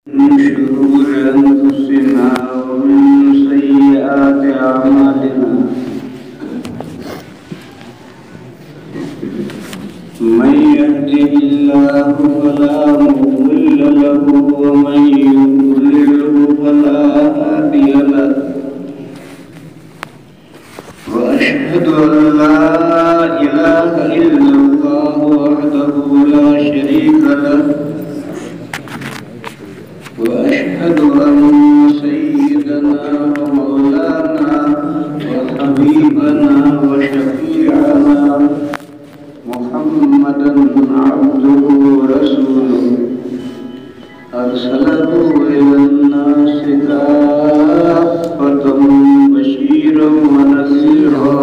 من شرور أنفسنا ومن سيئات أعمالنا من يهده الله فلا مضل له ومن يضلله فلا هادي له وأشهد أن لا إله إلا الله وحده لا شريك له وأشهد أن سيدنا ومولانا وحبيبنا وشفيعنا محمدا عبده ورسوله أرسله إلى الناس كافة بشيرا ونذيرا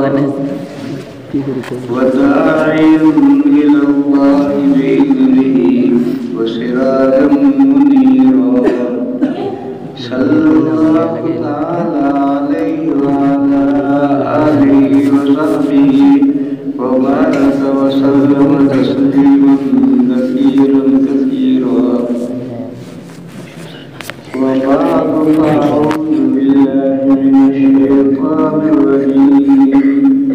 وداعيا إلى الله بإذنه وسراجا منيرا صلى الله تعالى عليه وعلى آله وصحبه وبارك وسلم تسليما كثيرا كثيرا وبعد فأعوذ بالله من الشيطان الرجيم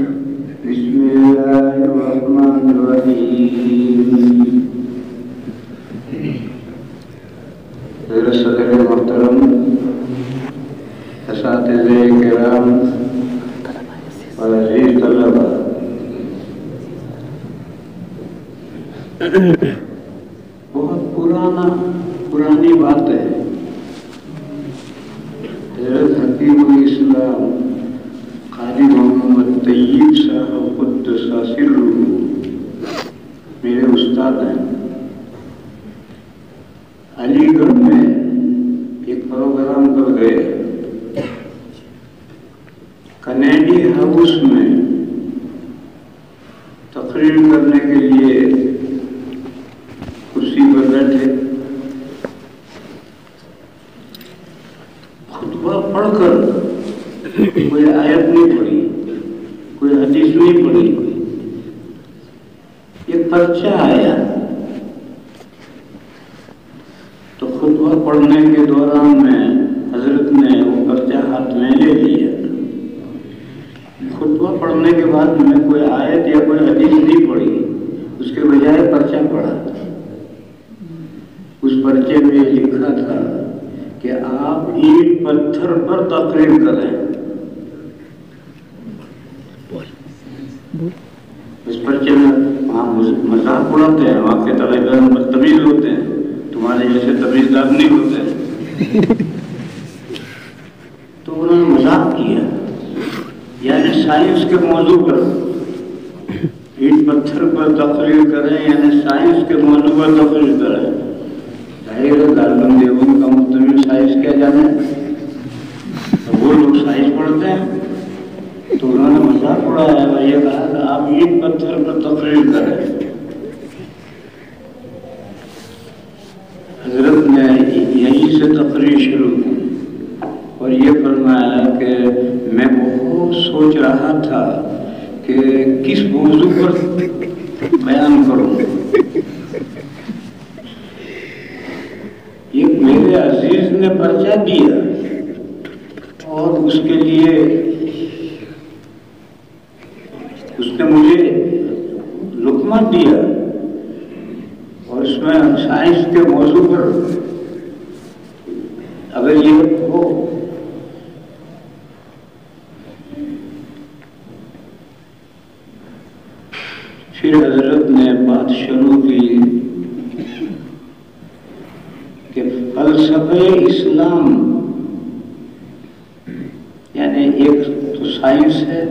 بسم الله الرحمن الرحيم میرے صدر محترم اساتذہ کرام اور عزیز طلبہ، بہت پرانی بات ہے. حضرت حکیم الاسلام قاری محمد طیب صاحب قدس سرہ میرے استاد ہیں. علی گڑھ میں ایک پروگرام کر گئے. کنیڈی ہاؤس میں تقریر کرنے کے لیے کرسی پر بیٹھے. خطبہ پڑھ کر کوئی آیت نہیں پڑھی، کوئی حدیث نہیں پڑھی. ایک پرچہ آیا تو خطبہ پڑھنے کے دوران میں حضرت نے وہ پرچہ ہاتھ میں لے لیا. خطبہ پڑھنے کے بعد میں کوئی آیت یا کوئی حدیث نہیں پڑھی، اس کے بجائے پرچہ پڑھا. اس پرچے میں لکھا تھا کہ آپ اینٹ پتھر پر تقریر کریں. اس پرچے میں وہاں مذاق اڑاتے ہیں، وہاں کے طالب علم بدتمیز ہوتے ہیں، تمہارے جیسے تمیزدار نہیں ہوتے. تو انہوں نے مذاق کیا، یعنی سائنس کے موضوع پر اینٹ پتھر پر تقریر کریں، یعنی سائنس کے موضوع پر تقریر کریں. ظاہر ہے دارالعلوم دیوبند کا مستمل سائنس کیا جانے، وہ لوگ سائنس پڑھتے ہیں. تو انہوں نے مذاق اڑایا اور یہ کہا کہ آپ اینٹ پتھر پر تقریر کریں. حضرت نے یہیں سے تقریر شروع کی اور یہ فرمایا کہ میں بہت سوچ رہا تھا کہ کس موضوع پر بیان کروں. یہ میرے عزیز نے پرچہ دیا اور اس کے لیے اس نے مجھے لقمہ دیا اور اس میں سائنس کے موضوع پر اگر یہ ہو پھر حضرت نے بات شروع کی کہ فلسفہ اسلام، یعنی ایک تو سائنس ہے،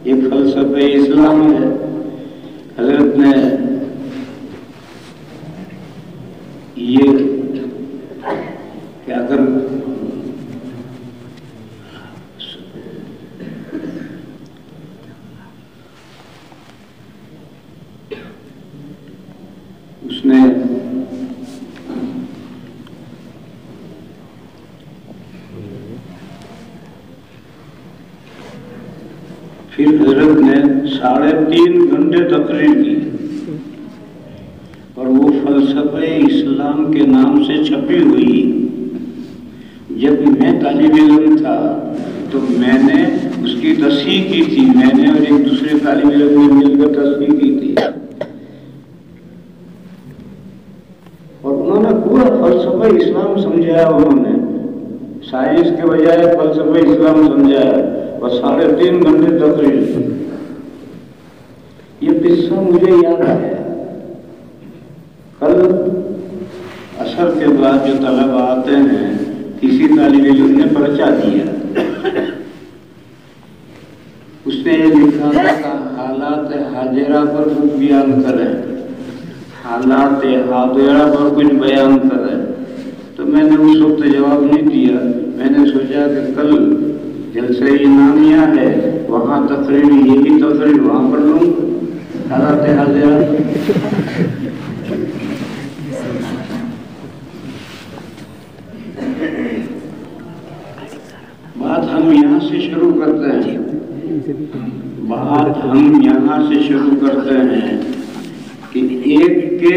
ایک فلسفہ اسلام ہے. حضرت نے یہ کہ اگر اس نے پھر حضرت نے 3.5 گھنٹے تقریر کی اور وہ فلسفہ اسلام کے نام سے چھپی ہوئی تصحیح کی تھی، میں نے اور ایک دوسرے طالب علم نے مل کر تصحیح کی تھی، اور انہوں نے پورا فلسفہ اسلام سمجھایا، انہوں نے سائنس کے بجائے فلسفہ اسلام سمجھایا، اور 3.5 گھنٹے تقریر۔ یہ قصہ مجھے یاد آیا، کل عصر کے بعد جو طلبہ آتے ہیں، کسی طالب علم نے پرچہ دیا، اس نے یہ لکھا تھا کہ حالات حاضرہ پر کچھ بیان کریں، حالات حاضرہ پر کچھ بیان کریں۔ تو میں نے اس وقت جواب نہیں دیا، میں نے سوچا کہ کل جلسہ انعامیہ ہے، وہاں تقریر، یہی تقریر وہاں پر لوں، حالات حاضرہ۔ بات ہم یہاں سے شروع کرتے ہیں، کہ ایک کے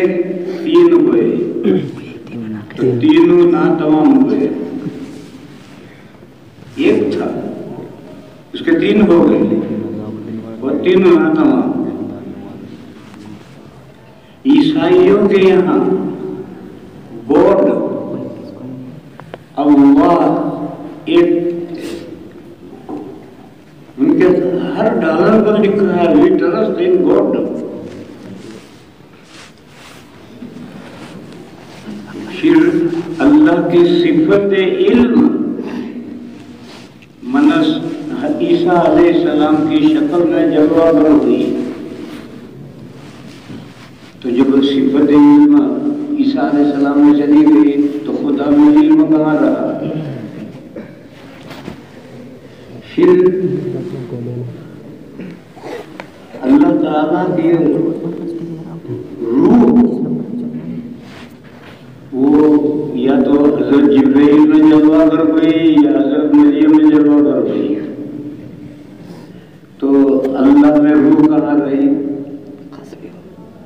3 ہوئے تو تینوں ناتمام ہوئے، ایک تھا اس کے 3 ہو گئے اور تینوں ناتمام۔ عیسائیوں کے یہاں گوڈ اللہ ایک، ان کے ہر ڈالر پر لکھا ہے we trust in God۔ پھر اللہ کی صفت علم منس عیسیٰ علیہ السلام کی شکل میں جلوہ گر ہوئی، تو جب صفت علم عیسیٰ علیہ السلام میں چلی گئی تو خدا میں علم کہاں رہا؟ پھر اللہ تعالیٰ کی روح وہ یا تو حضرت جبرائیل میں جلوہ گر ہوئی یا حضرت مریم میں جلوہ گر ہوئی، تو اللہ میں روح کہاں گئی؟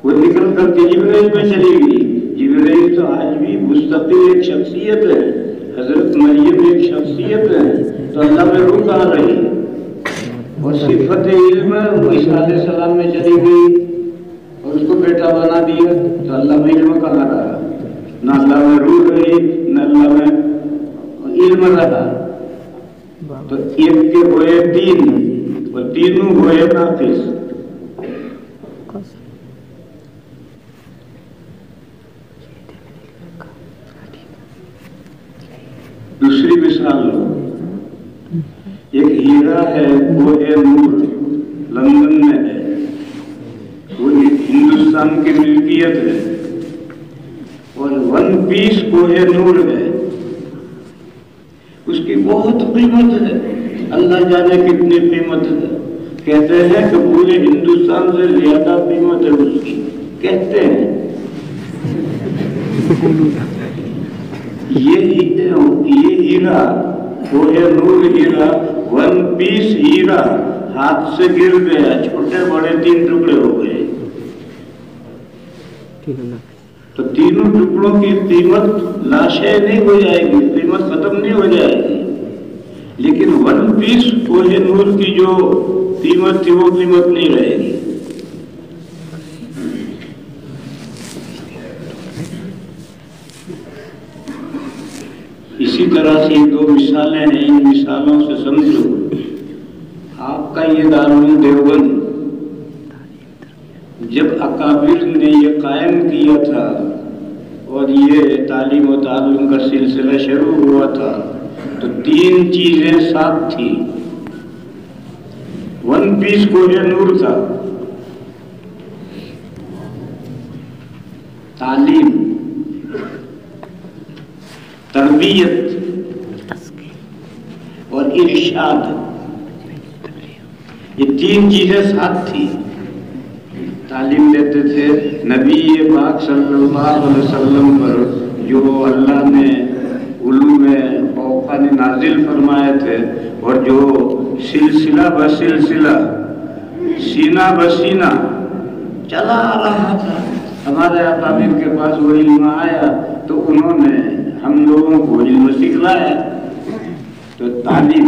وہ نکل کر کے جبرائیل میں چلی گئی۔ جبرائیل تو آج بھی مستقل ایک شخصیت ہے، حضرت مریم ایک شخصیت ہے، تو اللہ میں روح کہاں رہی؟ اور صفت علم عیسیٰ علیہ السلام میں چلی گئی اور اس کو بیٹا بنا دیا، تو اللہ میں علم کہاں رہا؟ نہ اللہ میں روح رہی نہ اللہ میں علم رہا۔ تو ایک کے ہوئے 3 اور تینوں ہوئے ناقص۔ دوسری مثال لو، ایک ہیرا ہے وہ نور، لندن میں ہے، وہ ہندوستان کی ملکیت ہے، اور 1 پیس کوہ نور ہے، اس کی بہت قیمت ہے، اللہ جانے کتنی قیمت ہے، کہتے ہیں کہ پورے ہندوستان سے زیادہ قیمت ہے اس کی، کہتے ہیں۔ یہ ہیرا کوہ نور ہیرا 1 پیس ہیرا ہاتھ سے گر گیا، چھوٹے بڑے 3 ٹکڑے ہو گئے، تو تینوں ٹکڑوں کی قیمت لاشیں نہیں ہو جائے گی، قیمت ختم نہیں ہو جائے گی، لیکن 1 پیس کوہ نور کی جو قیمت تھی وہ قیمت نہیں رہے گی۔ اسی طرح سے 2 مثالیں ہیں، ان مثالوں سے سمجھو آپ کا یہ دارالعلوم دیوبند جب اکابر نے یہ قائم کیا تھا اور یہ تعلیم و تعلم کا سلسلہ شروع ہوا تھا، تو 3 چیزیں ساتھ تھی۔ 1 پیس کوہ نور تھا، تعلیم، تربیت اور ارشاد، یہ 3 چیزیں ساتھ تھی۔ تعلیم دیتے تھے نبی پاک صلی اللہ علیہ وسلم پر جو اللہ نے علوم اوقانی نازل فرمائے تھے، اور جو سلسلہ بسلسلہ سینہ بسینہ چلا رہا تھا۔ ہمارے اکابر کے پاس وہ علم آیا تو انہوں نے ہم لوگوں کو علم سکھلایا۔ تو تعلیم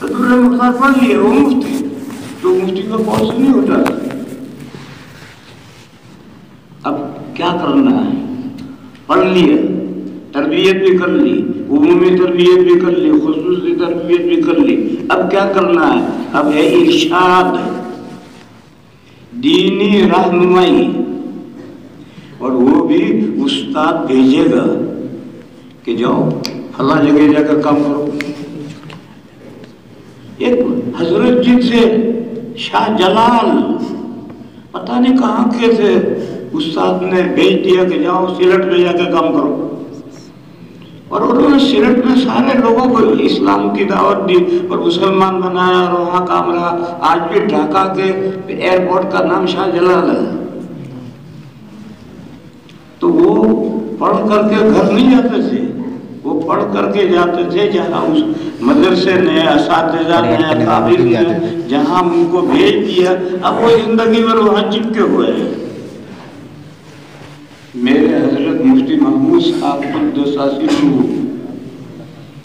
در مختار پڑھ لیا وہ مفتی، تو مفتی کا کورس نہیں ہوتا. اب کیا کرنا ہے؟ پڑھ لیا، تربیت بھی کر لی، عمومی تربیت بھی کر لی، خصوصی تربیت بھی کر لی. اب کیا کرنا ہے؟ اب ہے ارشاد، دینی رہنمائی. اور وہ بھی استاد بھیجے گا کہ جاؤ فلاں جگہ جا کر کام کرو. ایک حضرت جی تھے شاہ جلال، پتہ نہیں کہاں کے تھے، استاد نے بھیج دیا کہ جاؤ سیلٹ میں جا کے کام کرو. اور انہوں نے سیلٹ میں سارے لوگوں کو اسلام کی دعوت دی اور مسلمان بنایا اور وہاں کام رہا. آج بھی ڈھاکہ کے ایئرپورٹ کا نام شاہ جلال ہے. تو وہ پڑھ کر کے گھر نہیں جاتے تھے، وہ پڑھ کر کے جاتے تھے جہاں اس مدرسے نے، اساتذہ نے، اکابر نے جہاں ان کو بھیج دیا. اب وہ زندگی بھر وہاں چپکے ہوئے ہیں. میرے حضرت مفتی محمود صاحب قدس سرہ،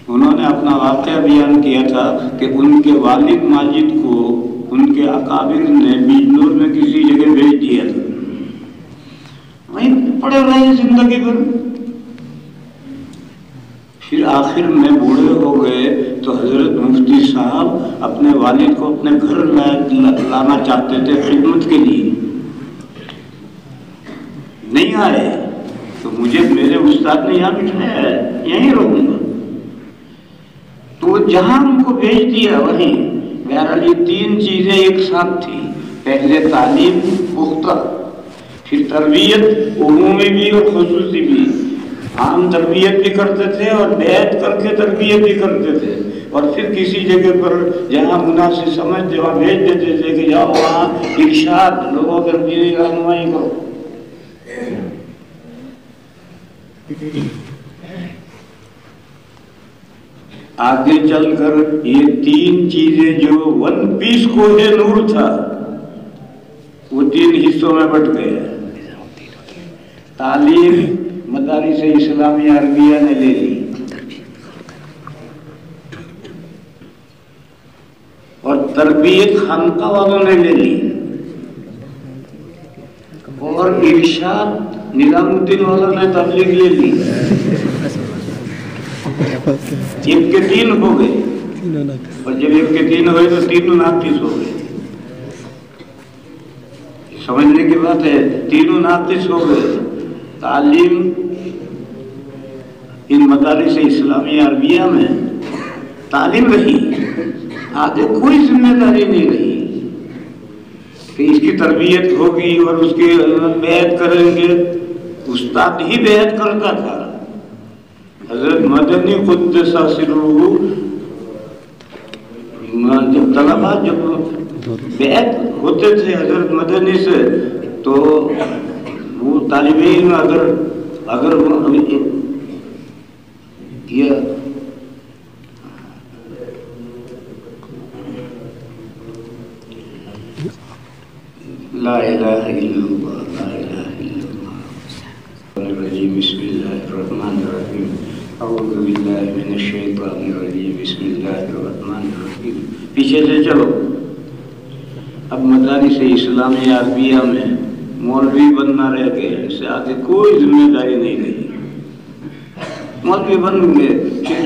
انہوں نے اپنا واقعہ بیان کیا تھا کہ ان کے والد ماجد کو ان کے اکابر نے بجنور میں کسی جگہ بھیج دیا تھا، وہیں پڑے رہے زندگی بھر. پھر آخر میں بوڑھے ہو گئے تو حضرت مفتی صاحب اپنے والد کو اپنے گھر لانا چاہتے تھے خدمت کے لیے. نہیں آئے تو مجھے میرے استاد نے یہاں بٹھایا ہے، یہیں رہوں گا. تو جہاں ان کو بھیج دیا وہیں. بہرحال یہ تین چیزیں ایک ساتھ تھی. پہلے تعلیم پختہ، پھر تربیت عمومی بھی اور خصوصی بھی. عام تربیت بھی کرتے تھے اور بیعت کر کے تربیت بھی کرتے تھے. اور پھر کسی جگہ پر جہاں مناسب سمجھتے وہاں بھیج دیتے تھے کہ جاؤ وہاں ارشاد، لوگوں کی دینی رہنمائی کرو. آگے چل کر یہ تین چیزیں جو ون پیس کوہ نور تھا وہ تین حصوں میں بٹ گئے. تعلیم مدارس اسلامیہ عربیہ نے لے لی اور تربیت خانقاہ والوں نے لے لی اور ارشاد نظام الدین والوں نے تبلیغ لے لی. ایک کے تین ہو گئے اور جب ایک کے تین ہوئے تو تینوں ناقص ہو گئے. سمجھنے کی بات ہے، تینوں ناقص ہو گئے. تعلیم ان مدارس اسلامیہ عربیہ میں تعلیم رہی، آگے کوئی ذمہ داری نہیں رہی کہ اس کی تربیت ہوگی اور اس کی بیعت کریں گے. استاد ہی بیعت کرتا تھا. حضرت مدنی قدس سرہ جب طلبہ جب بیعت ہوتے تھے حضرت مدنی سے تو وہ طالب علم اگر یہ لا الہ الا اللہ لا الہ الا اللہ بسم اللہ الرحمن الرحیم اعوذ باللہ من الشیطان الرجیم بسم اللہ الرحمن الرحیم. پیچھے سے چلو. اب مدارس اسلامیہ عربیہ میں مولوی بننا رہ گئے، اس سے آگے کوئی ذمہ داری نہیں رہی. مولوی بن گئے، پھر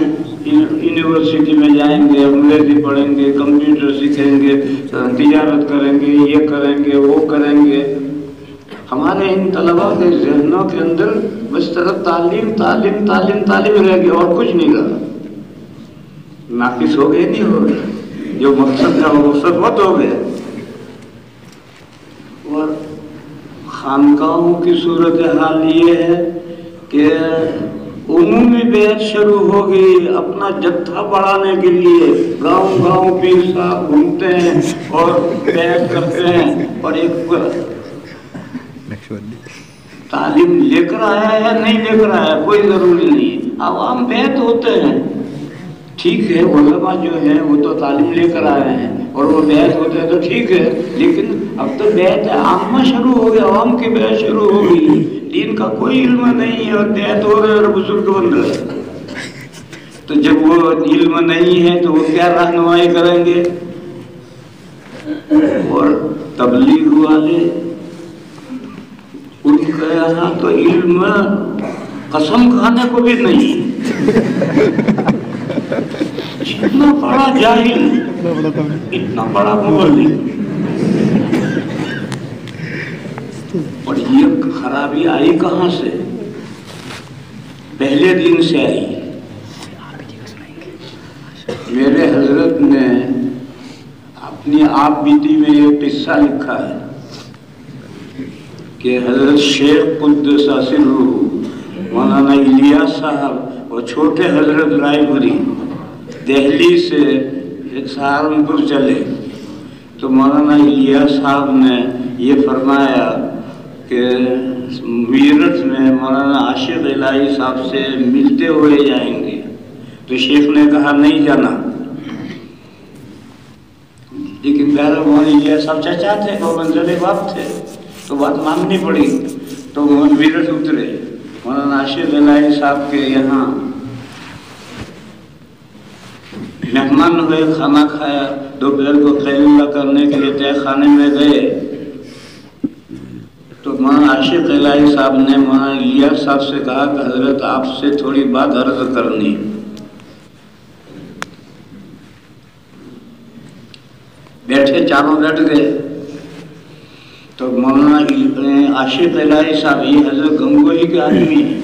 یونیورسٹی میں جائیں گے، انگریزی پڑھیں گے، کمپیوٹر سیکھیں گے، تجارت کریں گے، یہ کریں گے وہ کریں گے. ہمارے ان طلباء کے ذہنوں کے اندر بس طرف تعلیم تعلیم تعلیم تعلیم رہ گیا اور کچھ نہیں رہا. ناقص ہو گئے نہیں ہو گئے، جو مقصد تھا وہ مقصد مت ہو گئے. اور خانقاہوں کی صورتحال یہ ہے کہ عمومی بیعت شروع ہو گئی. اپنا جتھا بڑھانے کے لیے گاؤں گاؤں پیر صاحب گھومتے ہیں اور بیعت کرتے ہیں. اور ایک تعلیم لے کر آیا ہے یا نہیں لے کر آیا کوئی ضروری نہیں. عوام بیعت ہوتے ہیں، ٹھیک ہے. علماء جو ہیں وہ تو تعلیم لے کر آئے ہیں اور وہ بیعت ہوتے ہیں تو ٹھیک ہے. لیکن اب تو بیعت عامہ شروع ہو گیا، عوام کی بیعت شروع ہو گئی. دین کا کوئی علم نہیں ہے اور بیعت ہو رہے اور بزرگ بن رہے. تو جب وہ علم نہیں ہے تو وہ کیا رہنمائی کریں گے؟ اور تبلیغ والے ان کے یہاں تو علم قسم کھانے کو بھی نہیں، اتنا بڑا جاہل، اتنا بڑا مبلغ۔ اور یہ خرابی آئی کہاں سے؟ پہلے دن سے آئی۔ میرے حضرت نے اپنی آپ بیتی میں یہ قصہ لکھا ہے کہ حضرت شیخ قدس سرہ مولانا الیاس صاحب اور چھوٹے حضرت رائے پوری دہلی سے سہارنپور چلے تو مولانا الیاس صاحب نے یہ فرمایا کہ میرٹھ میں مولانا عاشق الہی صاحب سے ملتے ہوئے جائیں گے، تو شیخ نے کہا نہیں جانا، لیکن بہرحال مولانا الیاس صاحب چچا تھے، وہ منزل باپ تھے، تو بات ماننی پڑی، تو وہ میرٹھ اترے، مولانا عاشق الہی صاحب کے یہاں مہمان ہوئے، کھانا کھایا، دوپہر کو خیر اللہ کرنے کے لیے تہ خانے میں گئے تو مولانا عاشق الہی صاحب نے مولانا الیاس صاحب سے کہا کہ حضرت آپ سے تھوڑی بات عرض کرنی۔ بیٹھے، چاروں بیٹھ گئے تو مولانا عاشق الہی صاحب، یہ حضرت گنگوہی کے آدمی ہیں،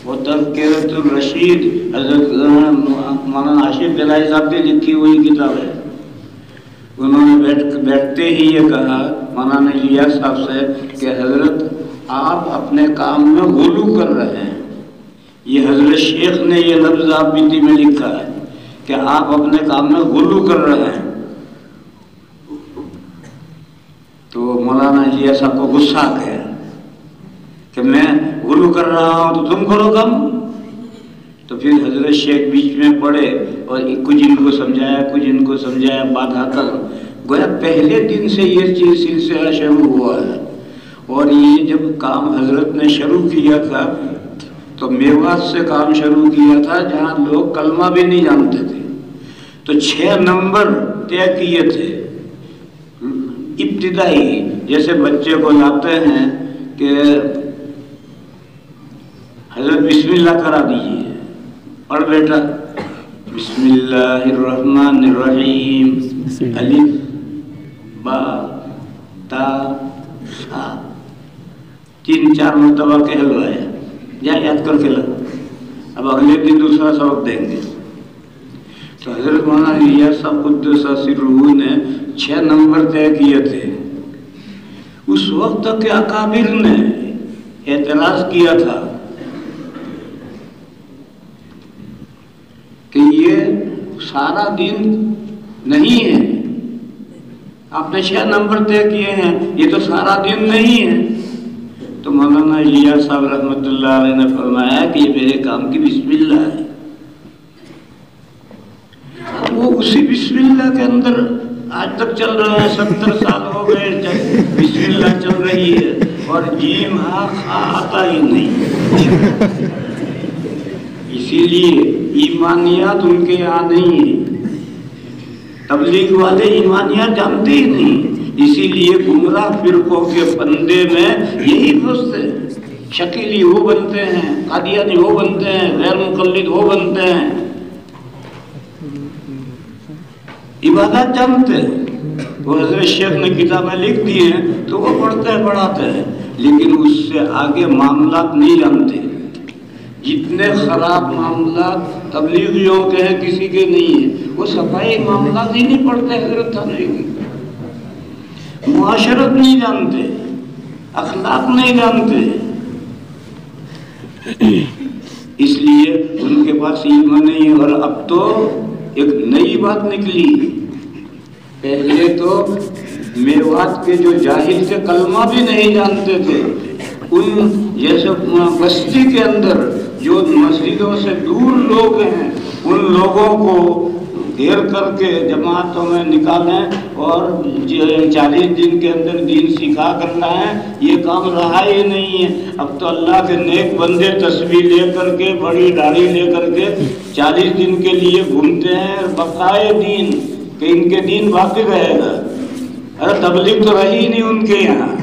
وہ تذکرۃ الرشید حضرت مولانا عاشق الہی صاحب کی لکھی ہوئی کتاب ہے، انہوں نے بیٹھتے ہی یہ کہا مولانا الیاس صاحب سے کہ حضرت آپ اپنے کام میں غلو کر رہے ہیں۔ یہ حضرت شیخ نے یہ لفظ آپ بیتی میں لکھا ہے کہ آپ اپنے کام میں غلو کر رہے ہیں۔ تو مولانا الیاس صاحب کو غصہ آ گیا کہ میں غلو کر رہا ہوں تو تم کرو کم۔ تو پھر حضرت شیخ بیچ میں پڑے اور کچھ ان کو سمجھایا، کچھ ان کو سمجھایا، بات کر گویا پہلے دن سے یہ چیز سلسلہ شروع ہوا ہے۔ اور یہ جب کام حضرت نے شروع کیا تھا تو میوات سے کام شروع کیا تھا جہاں لوگ کلمہ بھی نہیں جانتے تھے، تو 6 نمبر طے کیے تھے ابتدائی، جیسے بچے کو لاتے ہیں کہ حضرت بسم اللہ کرا دیجیے، پڑھ بیٹا بسم اللہ الرحمن الرحیم الف با تا سا، 3-4 مرتبہ کہلوایا، جا یاد کر کے لگا، اب اگلے دن دوسرا سبق دیں گے۔ تو حضرت مولانا الیاس صاحب قدس سرہ نے 6 نمبر طے کیے تھے۔ اس وقت تک کے اکابر نے اعتراض کیا تھا کہ یہ سارا دن نہیں ہے، آپ نے 6 نمبر طے کیے ہیں، یہ تو سارا دن نہیں ہے۔ تو مولانا الیاس صاحب رحمۃ اللہ علیہ نے فرمایا کہ یہ میرے کام کی بسم اللہ ہے۔ وہ اسی بسم اللہ کے اندر آج تک چل رہے ہیں، 70 سال ہو گئے بسم اللہ چل رہی ہے، اور جیم ہا خا آتا ہی نہیں۔ اسی لیے ایمانیات ان کے یہاں نہیں ہے، تبلیغ والے ایمانیات جانتے ہی نہیں، اسی لیے گمراہ فرقوں کے بندے میں یہی پھنستے ہیں، شکیلی وہ بنتے ہیں، قادیانی وہ بنتے ہیں، غیر مقلد وہ بنتے ہیں، عبادت جانتے ہیں۔ وہ حضرت شیخ نے کتابیں لکھ دی ہیں تو وہ پڑھتے ہیں، پڑھاتے ہیں، لیکن اس سے آگے معاملات نہیں جانتے۔ جتنے خراب معاملات تبلیغیوں کے ہیں کسی کے نہیں ہیں، وہ صفائی معاملات ہی نہیں پڑھتے حضرت تھانے کی، معاشرت نہیں جانتے، اخلاق نہیں جانتے، اس لیے ان کے پاس علم نہیں ہے۔ اور اب تو ایک نئی بات نکلی، پہلے تو میوات کے جو جاہل تھے کلمہ بھی نہیں جانتے تھے، ان جیسے بستی کے اندر جو مسجدوں سے دور لوگ ہیں ان لوگوں کو گھیر کر کے جماعتوں میں نکالیں اور 40 دن کے اندر دین سکھا کر لائیں، یہ کام رہا ہی نہیں ہے۔ اب تو اللہ کے نیک بندے تسبیح لے کر کے، بڑی داڑھی لے کر کے 40 دن کے لیے گھومتے ہیں بقائے دین، کہ ان کے دین باقی رہے گا۔ ارے تبلیغ تو رہی نہیں ان کے یہاں۔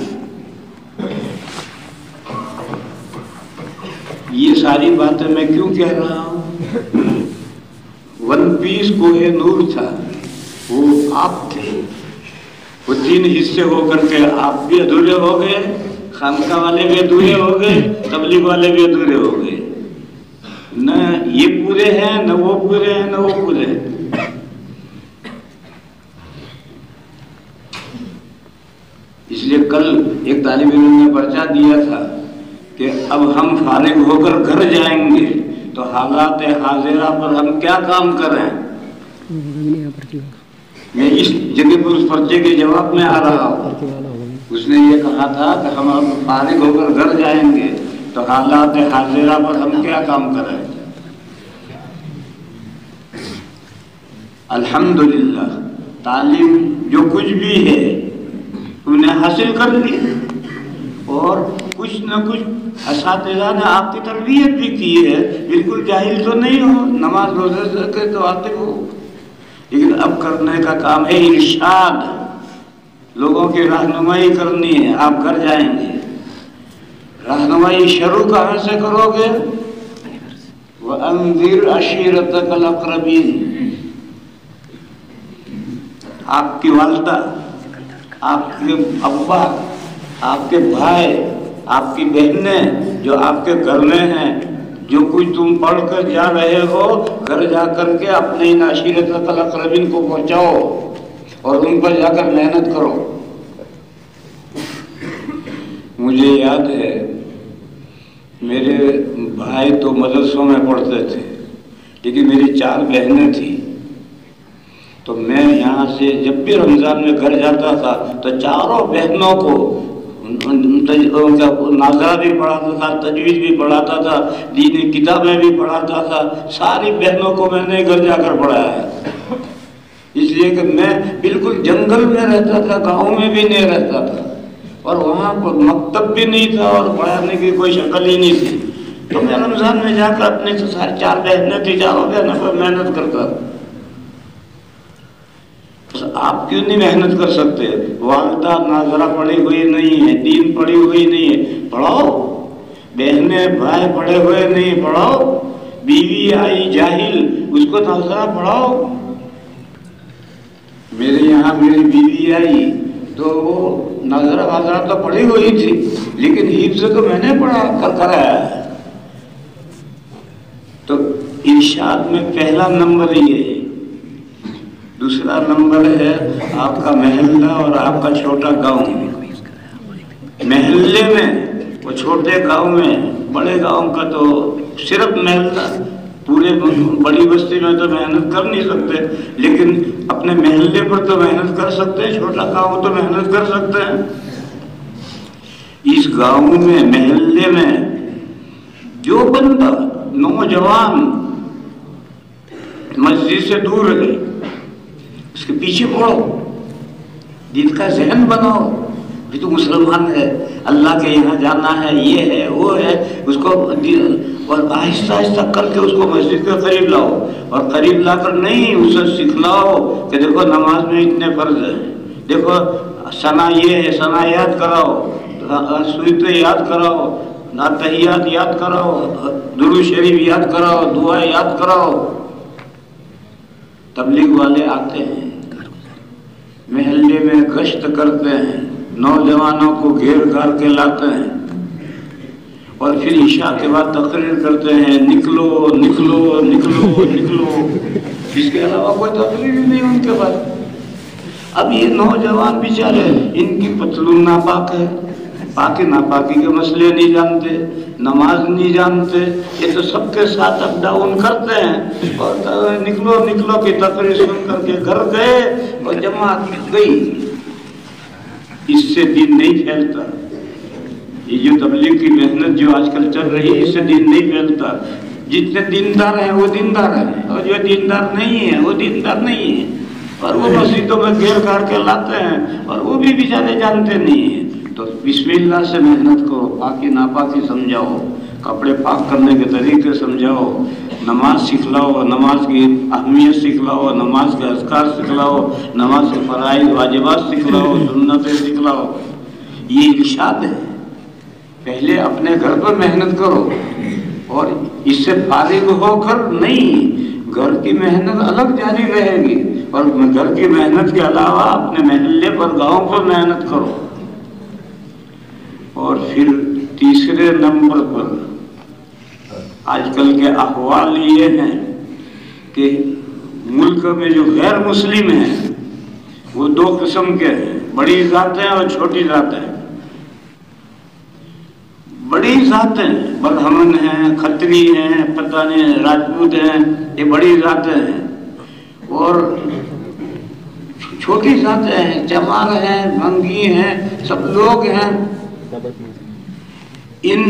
یہ ساری باتیں میں کیوں کہہ رہا ہوں؟ ون پیس کوہ نور تھا، وہ آپ تھے، وہ 3 حصے ہو کر کے آپ بھی ادھورے ہو گئے، خانقاہ والے بھی ادھورے ہو گئے، تبلیغ والے بھی ادھورے ہو گئے۔ نہ یہ پورے ہیں، نہ وہ پورے ہیں، نہ وہ پورے ہیں۔ اس لیے کل ایک طالب علم نے پرچہ دیا تھا کہ اب ہم فارغ ہو کر گھر جائیں گے تو حالات حاضرہ پر ہم کیا کام کریں۔ میں اس جگہ پر اس پرچے کے جواب میں آ رہا ہوں۔ اس نے یہ کہا تھا کہ ہم اب فارغ ہو کر گھر جائیں گے تو حالات حاضرہ پر ہم کیا کام کریں۔ الحمدللہ تعلیم جو کچھ بھی ہے تم نے حاصل کر لی، اور کچھ نہ کچھ اساتذہ نے آپ کی تربیت بھی کی ہے، بالکل جاہل تو نہیں ہو، نماز روزے سے تو آتے ہو، لیکن اب کرنے کا کام ہے ارشاد، لوگوں کی رہنمائی کرنی ہے۔ آپ گھر جائیں گے، رہنمائی شروع کہاں سے کرو گے؟ وَأَنذِرْ عَشِيرَتَكَ الْأَقْرَبِينَ۔ آپ کی والدہ، آپ کے ابا، آپ کے بھائی، آپ کی بہنیں جو آپ کے گھر میں ہیں، جو کچھ تم پڑھ کر جا رہے ہو، گھر جا کر کے اپنے ان عشیرت الاقربین کو پہنچاؤ اور ان پر جا کر محنت کرو۔ مجھے یاد ہے میرے بھائی تو مدرسوں میں پڑھتے تھے، لیکن میری 4 بہنیں تھیں، تو میں یہاں سے جب بھی رمضان میں گھر جاتا تھا تو 4 بہنوں کو ناظرہ بھی پڑھاتا تھا، تجوید بھی پڑھاتا تھا، دینی کتابیں بھی پڑھاتا تھا، ساری بہنوں کو میں نے گھر جا کر پڑھایا ہے۔ اس لیے کہ میں بالکل جنگل میں رہتا تھا، گاؤں میں بھی نہیں رہتا تھا، اور وہاں پر مکتب بھی نہیں تھا اور پڑھانے کی کوئی شکل ہی نہیں تھی، تو میں رمضان میں جا کر اپنے سے ساری 4 بہنیں تھیں، 4 بہنوں پر محنت کرتا تھا۔ آپ کیوں نہیں محنت کر سکتے؟ والدہ ناظرہ پڑھی ہوئی نہیں ہے، دین پڑھی ہوئی نہیں ہے، پڑھاؤ۔ بہنیں بھائی پڑھے ہوئے نہیں، پڑھاؤ۔ بیوی آئی جاہل، اس کو ناظرہ پڑھاؤ۔ میرے یہاں میری بیوی آئی تو وہ ناظرہ وازرہ تو پڑھی ہوئی تھی، لیکن حفظ تو میں نے پڑھا کرایا ہے۔ تو ارشاد میں پہلا نمبر یہ ہے۔ دوسرا نمبر ہے آپ کا محلہ اور آپ کا چھوٹا گاؤں۔ محلے میں، وہ چھوٹے گاؤں میں، بڑے گاؤں کا تو صرف محلہ، پورے بڑی بستی میں تو محنت کر نہیں سکتے، لیکن اپنے محلے پر تو محنت کر سکتے ہیں، چھوٹا گاؤں تو محنت کر سکتے ہیں۔ اس گاؤں میں، محلے میں جو بندہ نوجوان مسجد سے دور رہے، اس کے پیچھے پڑھو، دل کا ذہن بناؤ، بھی تو مسلمان ہے، اللہ کے یہاں جانا ہے، یہ ہے وہ ہے، اس کو اور آہستہ آہستہ کر کے اس کو مسجد کے قریب لاؤ، اور قریب لا کر نہیں اسے سکھلاؤ کہ دیکھو نماز میں اتنے فرض ہیں، دیکھو ثنا یہ ہے، ثنا یاد کراؤ، سورتیں یاد کراؤ، تحیات یاد کراؤ، درود شریف یاد کراؤ، دعا یاد کراؤ۔ تبلیغ والے آتے ہیں، محلے میں گشت کرتے ہیں، نوجوانوں کو گھیر گھار کے لاتے ہیں، اور پھر عشاء کے بعد تقریر کرتے ہیں، نکلو نکلو نکلو نکلو، اس کے علاوہ کوئی تقریر ہی نہیں ان کے پاس۔ اب یہ نوجوان بیچارے، ان کی پتلون ناپاک ہے، پاکی ناپاکی کے مسئلے نہیں جانتے، نماز نہیں جانتے، یہ تو سب کے ساتھ اپ ڈاؤن کرتے ہیں، اور نکلو نکلو کی تقریر سن کر کے گھر گئے اور جماعت گئی۔ اس سے دین نہیں پھیلتا۔ یہ جو تبلیغ کی محنت جو آج کل چل رہی ہے، اس سے دین نہیں پھیلتا۔ جتنے دیندار ہیں وہ دیندار ہیں، اور جو دیندار نہیں ہے وہ دیندار نہیں ہے، اور وہ مسجدوں میں گھیر کر کے لاتے ہیں اور وہ بھی بیچارے جانتے نہیں ہیں۔ تو بسم اللہ سے محنت کرو، پاکی ناپاکی سمجھاؤ، کپڑے پاک کرنے کے طریقے سمجھاؤ، نماز سکھلاؤ، نماز کی اہمیت سکھلاؤ، نماز کے اذکار سکھلاؤ، نماز کے فرائض واجبات سکھلاؤ، سنتیں سکھلاؤ۔ یہ ارشاد ہے۔ پہلے اپنے گھر پر محنت کرو، اور اس سے فارغ ہو کر نہیں، گھر کی محنت الگ جاری رہے گی، اور گھر کی محنت کے علاوہ اپنے محلے پر، گاؤں پر محنت کرو۔ اور پھر تیسرے نمبر پر آج کل کے احوال یہ ہیں کہ ملک میں جو غیر مسلم ہیں وہ دو قسم کے ہیں، بڑی ذاتیں اور چھوٹی ذاتیں۔ بڑی ذاتیں برہمن ہیں، کھتری ہیں، پتہ نہیں راجپوت ہیں، یہ بڑی ذاتیں ہیں، اور چھوٹی ذاتیں ہیں، چمار ہیں، بھنگی ہیں، سب لوگ ہیں۔ ان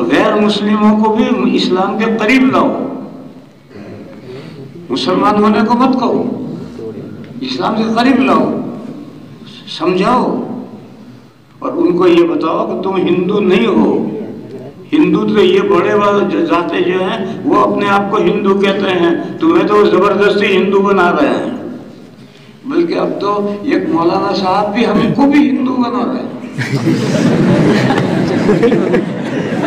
غیر مسلموں کو بھی اسلام کے قریب لاؤ، مسلمان ہونے کو مت کہو، اسلام کے قریب لاؤ، سمجھاؤ، اور ان کو یہ بتاؤ کہ تم ہندو نہیں ہو۔ ہندو تو یہ بڑے والے ذاتیں جو ہیں وہ اپنے آپ کو ہندو کہتے ہیں، تمہیں تو زبردستی ہندو بنا رہے ہیں، بلکہ اب تو ایک مولانا صاحب بھی ہم کو بھی ہندو بنا رہے ہیں۔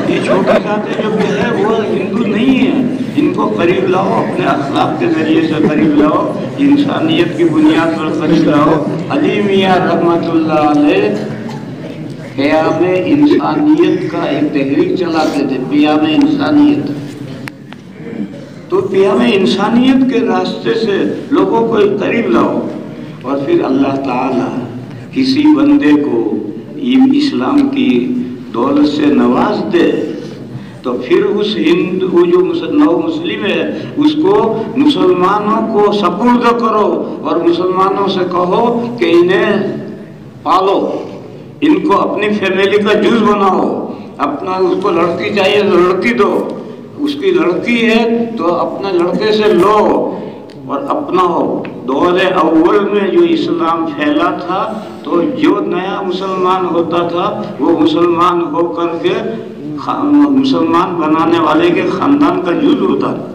یہ چھوٹی ذاتیں جو ہے وہ ہندو نہیں ہیں، ان کو قریب لاؤ، اپنے اخلاق کے ذریعے سے قریب لاؤ، انسانیت کی بنیاد پر قریب لاؤ۔ علی میاں رحمت اللہ علیہ قیام انسانیت کا ایک تحریک چلاتے تھے، قیام انسانیت۔ تو قیام انسانیت کے راستے سے لوگوں کو قریب لاؤ، اور پھر اللہ تعالیٰ کسی بندے کو اسلام کی دولت سے نواز دے تو پھر اس ہندو جو نو مسلم ہے اس کو مسلمانوں کو سپرد کرو، اور مسلمانوں سے کہو کہ انہیں پالو، ان کو اپنی فیملی کا جز بناؤ، اپنا اس کو لڑکی چاہیے تو لڑکی دو، اس کی لڑکی ہے تو اپنے لڑکے سے لو اور اپناؤ۔ دور اول میں جو اسلام پھیلا تھا تو جو نیا مسلمان ہوتا تھا وہ مسلمان ہو کر کے مسلمان بنانے والے کے خاندان کا جز ہوتا تھا،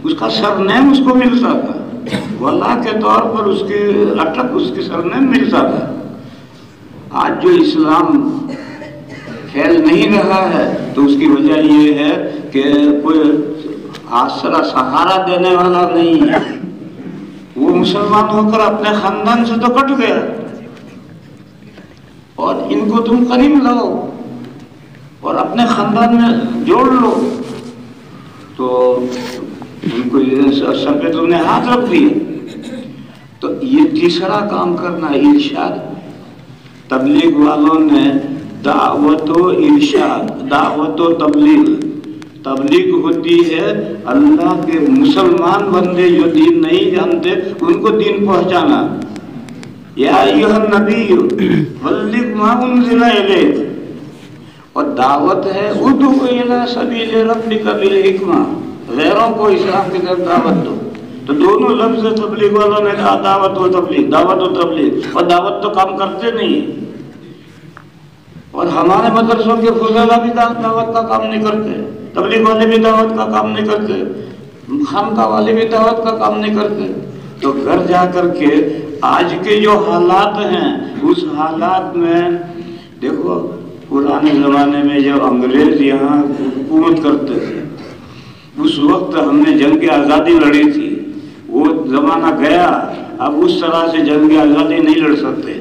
اس کا سرنیم اس کو ملتا تھا، ولا کے طور پر اس کی اٹک اس کی سرنیم ملتا تھا۔ آج جو اسلام پھیل نہیں رہا ہے تو اس کی وجہ یہ ہے کہ کوئی آسرا سہارا دینے والا نہیں ہے، وہ مسلمان ہو کر اپنے خاندان سے تو کٹ گیا، اور ان کو تم قریب لاؤ اور اپنے خاندان میں جوڑ لو، تو ان کو سر پہ تم نے ہاتھ رکھ دیا۔ تو یہ تیسرا کام کرنا ارشاد۔ تبلیغ والوں نے دعوت و ارشاد، دعوت و تبلیغ ہوتی ہے اللہ کے مسلمان بندے جو دین نہیں جانتے ان کو دین پہنچانا۔ یا ایھا النبی بلغ ما انزل الیک، اور دعوت ہے ادعو الی سبیل ربک بالحکمہ، غیروں کو اسلام کی طرف دعوت دو۔ تو دونوں لفظ تبلیغ والوں نے کہا دعوت و تبلیغ، دعوت و تبلیغ، اور دعوت تو کام کرتے نہیں، اور ہمارے مدرسوں کے فضلاء بھی دعوت کا کام نہیں کرتے، تبلیغ والے بھی دعوت کا کام نہیں کرتے، خانقاہ والے بھی دعوت کا کام نہیں کرتے۔ تو گھر جا کر کے آج کے جو حالات ہیں اس حالات میں دیکھو، پرانے زمانے میں جب انگریز یہاں حکومت کرتے تھے اس وقت ہم نے جنگ آزادی لڑی تھی، وہ زمانہ گیا، اب اس طرح سے جنگ آزادی نہیں لڑ سکتے۔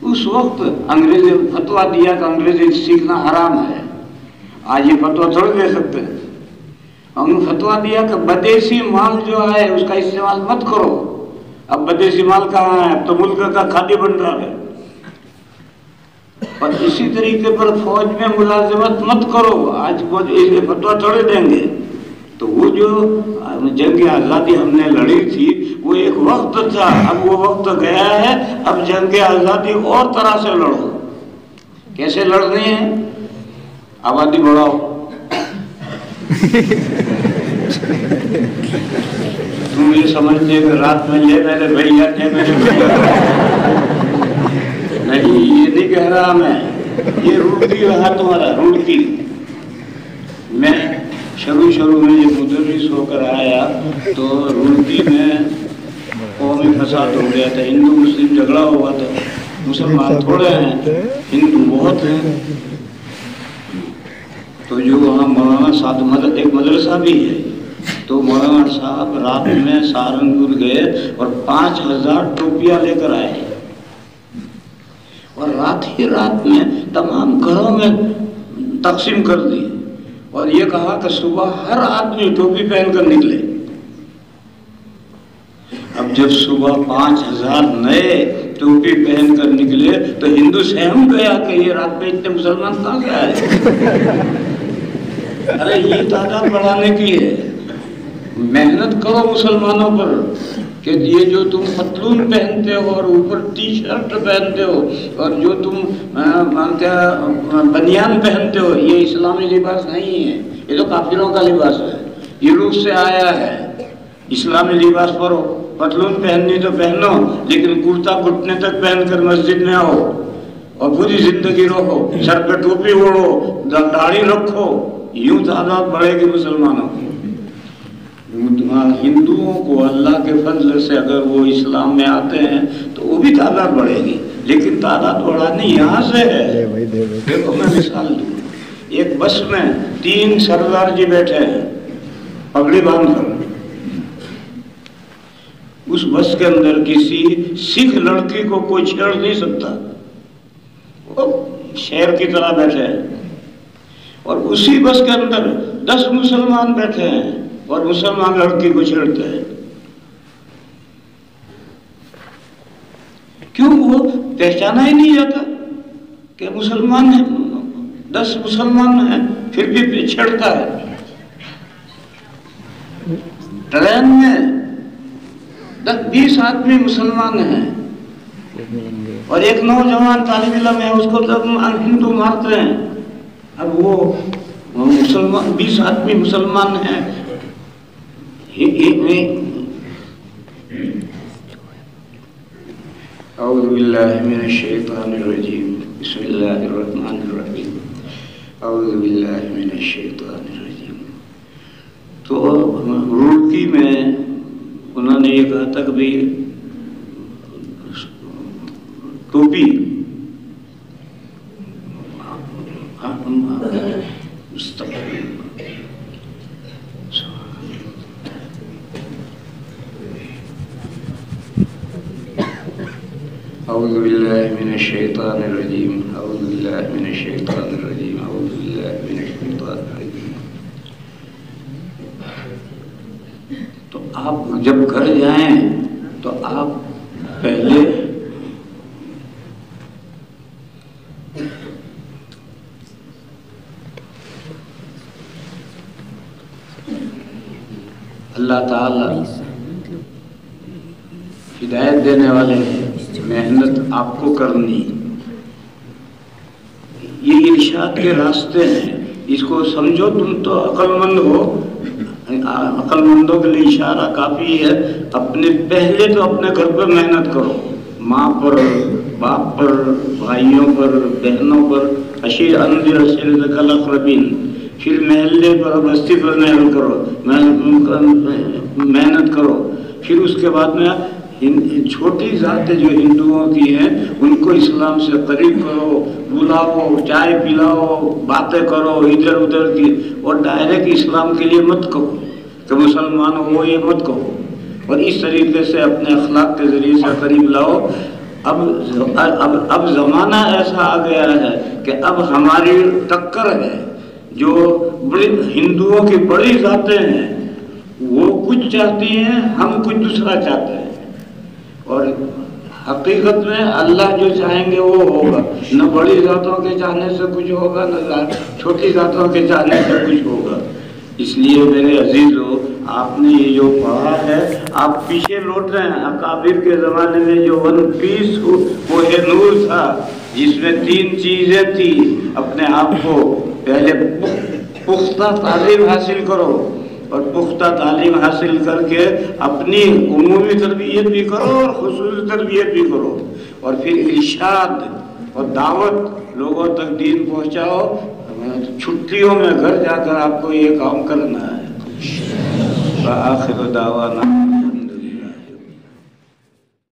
اس وقت انگریزی فتویٰ دیا کہ انگریزی سیکھنا حرام ہے، آج یہ فتویٰ تھوڑے دے سکتے ہیں۔ ہم نے فتویٰ دیا کہ بدیسی مال جو ہے اس کا استعمال مت کرو۔ اب بدیسی مال کہاں ہے؟ اب تو ملک کا کھادی بنڈار ہے۔ اور اسی طریقے پر فوج میں ملازمت مت کرو، آج فتویٰ تھوڑے دیں گے۔ تو وہ جو جنگ آزادی ہم نے لڑی تھی وہ ایک وقت تھا، اب وہ وقت گیا ہے، اب جنگ آزادی اور طرح سے لڑو۔ کیسے لڑنی ہے؟ آبادی بڑھاؤ، تم یہ سمجھتے کہ رات میں یہ میرے بھیا تھے میرے بھیا نہیں، یہ نہیں کہہ رہا میں، یہ روڑکی رہا تمہارا، روڑکی۔ میں شروع میں یہ مدرس ہو کر آیا تو روڑکی میں قومی فساد ہو گیا تھا، ہندو مسلم جھگڑا ہوا تھا، مسلمان تھوڑے ہیں ہندو بہت ہیں، تو جو وہاں مولانا صاحب ایک مدرسہ بھی ہے، تو مولانا صاحب رات میں سہارنپور گئے اور 5000 ٹوپیاں لے کر آئے اور رات میں تمام گھروں میں تقسیم کر دی اور یہ کہا کہ صبح ہر آدمی ٹوپی پہن کر نکلے۔ اب جب صبح 5000 نئے ٹوپی پہن کر نکلے تو ہندو سہم گیا کہ یہ رات میں اتنے مسلمان کہاں سے آئے؟ ارے یہ تعداد بڑھانے کی ہے، محنت کرو مسلمانوں پر کہ یہ جو تم پتلون پہنتے ہو اور اوپر ٹی شرٹ پہنتے ہو اور جو تم بنیان پہنتے ہو، یہ اسلامی لباس نہیں ہے، یہ تو کافروں کا لباس ہے، یہ روس سے آیا ہے۔ اسلامی لباس پر پتلون پہننی تو پہنو، لیکن کرتا گھٹنے تک پہن کر مسجد میں آؤ اور پوری زندگی رہو، سر پہ ٹوپی اوڑھو، داڑھی رکھو، یوں تعداد بڑھے گی مسلمانوں کی۔ ہندوؤں کو اللہ کے فضل سے اگر وہ اسلام میں آتے ہیں تو وہ بھی تعداد بڑھے گی، لیکن تعداد بڑھانی یہاں سے ہے۔ دیکھو میں مثال دوں، ایک بس میں 3 سردار جی بیٹھے ہیں پگڑی باندھ کر، اس بس کے اندر کسی سکھ لڑکی کو کوئی چھیڑ نہیں سکتا، وہ شیر کی طرح بیٹھے ہیں، اور اسی بس کے اندر 10 مسلمان بیٹھے ہیں اور مسلمان لڑکی کو چھیڑتے ہیں، کیوں؟ وہ پہچانا ہی نہیں جاتا کہ مسلمان ہیں، 10 مسلمان ہیں پھر بھی چھیڑتا ہے۔ ٹرین میں 20 آدمی مسلمان ہیں اور ایک نوجوان طالب علم ہے، اس کو ہندو مارتے ہیں، اب وہ مسلمان 20 آدمی مسلمان ہیں، اعوذ باللہ من الشیطان الرجیم، بسم اللہ الرحمن الرحیم، اعوذ باللہ من الشیطان الرجیم۔ تو روڑکی میں انہوں نے یہ کہا تھا کہ بھی ٹوپی اعوذ باللہ من الشیطان الرجیم، اعوذ باللہ من الشیطان الرجیم، اعوذ باللہ من الشیطان الرجیم۔ تو آپ جب گھر جائیں تو آپ پہلے اللہ تعالی ہدایت دینے والے ہیں، محنت آپ کو کرنی، یہ ارشاد کے راستے ہیں، اس کو سمجھو۔ تم تو عقل مند ہو، عقل مندوں کے لیے اشارہ کافی ہے، اپنے پہلے تو اپنے گھر پر محنت کرو، ماں پر، باپ پر، بھائیوں پر، بہنوں پر، اشیر انذر عشیرتک الاقربین، پھر محلے پر، بستی پر محنت کرو، پھر اس کے بعد میں چھوٹی ذاتیں جو ہندوؤں کی ہیں ان کو اسلام سے قریب کرو، بلاؤ، چائے پلاؤ، باتیں کرو ادھر ادھر کی، اور ڈائریکٹ اسلام کے لیے مت کہو کہ مسلمان ہو، یہ مت کہو، اور اس طریقے سے اپنے اخلاق کے ذریعے سے قریب لاؤ۔ اب زمانہ ایسا آ گیا ہے کہ اب ہماری ٹکر ہے، جو بڑی ہندوؤں کی بڑی ذاتیں ہیں وہ کچھ چاہتی ہیں، ہم کچھ دوسرا چاہتے ہیں، اور حقیقت میں اللہ جو چاہیں گے وہ ہوگا، نہ بڑی ذاتوں کے چاہنے سے کچھ ہوگا، نہ چھوٹی ذاتوں کے چاہنے سے کچھ ہوگا۔ اس لیے میرے عزیزو، آپ نے یہ جو پڑھا ہے، آپ پیچھے لوٹ رہے ہیں۔ اکابر کے زمانے میں جو 1 پیس کوہ نور تھا، جس میں 3 چیزیں تھی، اپنے آپ کو پہلے پختہ تعلیم حاصل کرو، اور پختہ تعلیم حاصل کر کے اپنی عمومی تربیت بھی کرو اور خصوصی تربیت بھی کرو، اور پھر ارشاد اور دعوت لوگوں تک دین پہنچاؤ۔ چھٹیوں میں گھر جا کر آپ کو یہ کام کرنا ہے۔ وآخر دعوانا